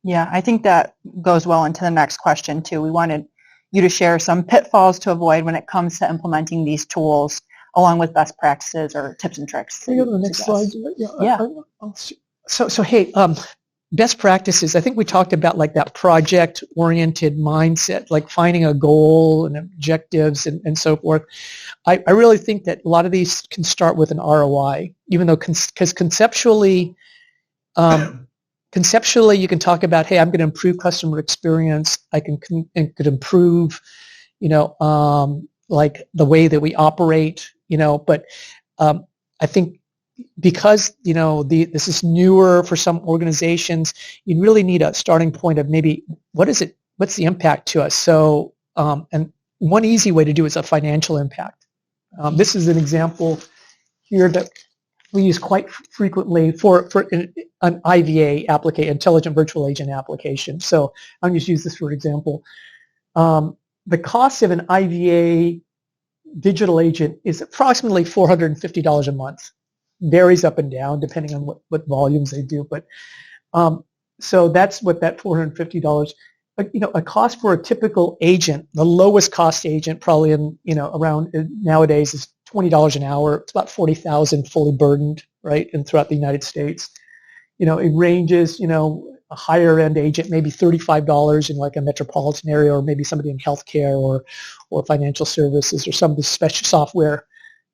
Yeah, I think that goes well into the next question too. We wanted you to share some pitfalls to avoid when it comes to implementing these tools, along with best practices or tips and tricks. Can you go to the next slide? Yeah. So hey, best practices. I think we talked about like that project-oriented mindset, like finding a goal and objectives and so forth. I really think that a lot of these can start with an ROI, even though because conceptually, you can talk about, hey, I'm going to improve customer experience. I could improve, like the way that we operate, But I think because this is newer for some organizations, you really need a starting point of maybe what's the impact to us. So and one easy way to do it is a financial impact. This is an example here that we use quite frequently for an IVA application, intelligent virtual agent application. So I'm just use this for example. The cost of an IVA digital agent is approximately $450 a month. Varies up and down depending on what volumes they do. But so that's what that $450. A cost for a typical agent, the lowest cost agent probably around nowadays is $20 an hour. It's about 40,000 fully burdened, right, and throughout the United States. It ranges, a higher end agent, maybe $35 in like a metropolitan area, or maybe somebody in healthcare or financial services or some of the special software.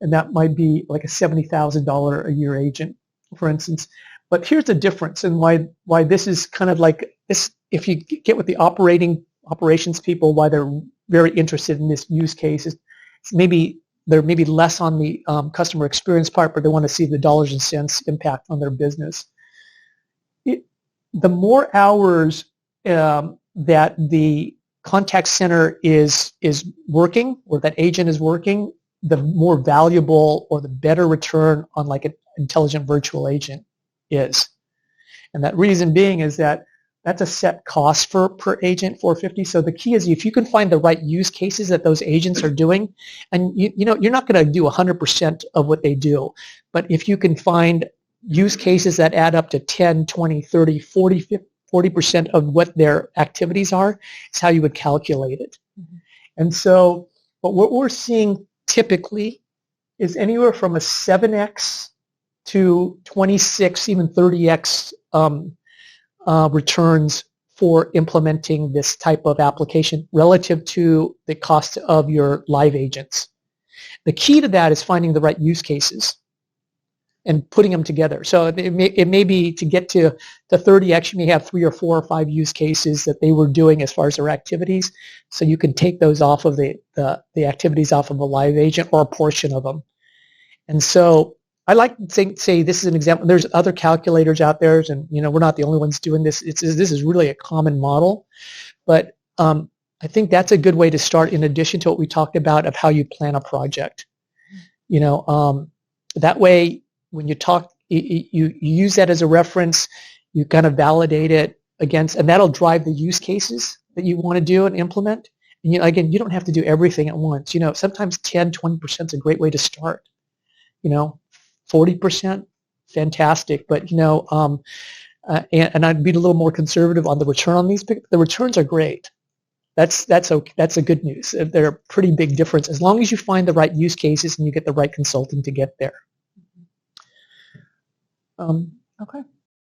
And that might be like a $70,000 a year agent, for instance. But here's the difference and why this is kind of like this. If you get with the operations people, why they're very interested in this use case is maybe they're less on the customer experience part, but they want to see the dollars and cents impact on their business. The more hours that the contact center is working, or that agent is working, the more valuable or the better return on like an intelligent virtual agent is. And that reason being is that that's a set cost per agent, $450. So the key is if you can find the right use cases that those agents are doing, and you're not going to do 100% of what they do, but if you can find use cases that add up to 10, 20, 30, 40% of what their activities are, it's how you would calculate it. Mm-hmm. And so, but what we're seeing typically is anywhere from a 7x to 26, even 30x returns for implementing this type of application relative to the cost of your live agents. The key to that is finding the right use cases and putting them together. So it may be to get to 30x, you may have 3 or 4 or 5 use cases that they were doing as far as their activities. So you can take those off of the activities off of a live agent or a portion of them. And so I like to say this is an example. There's other calculators out there, and we're not the only ones doing this. This is really a common model, but I think that's a good way to start. In addition to what we talked about of how you plan a project, that way when you talk, you use that as a reference. You kind of validate it against, and that'll drive the use cases that you want to do and implement. And again, you don't have to do everything at once. Sometimes 10, 20% is a great way to start. 40%, fantastic. But and I'd be a little more conservative on the return on these. The returns are great. That's okay. That's a good news. They're a pretty big difference as long as you find the right use cases and you get the right consulting to get there. Okay.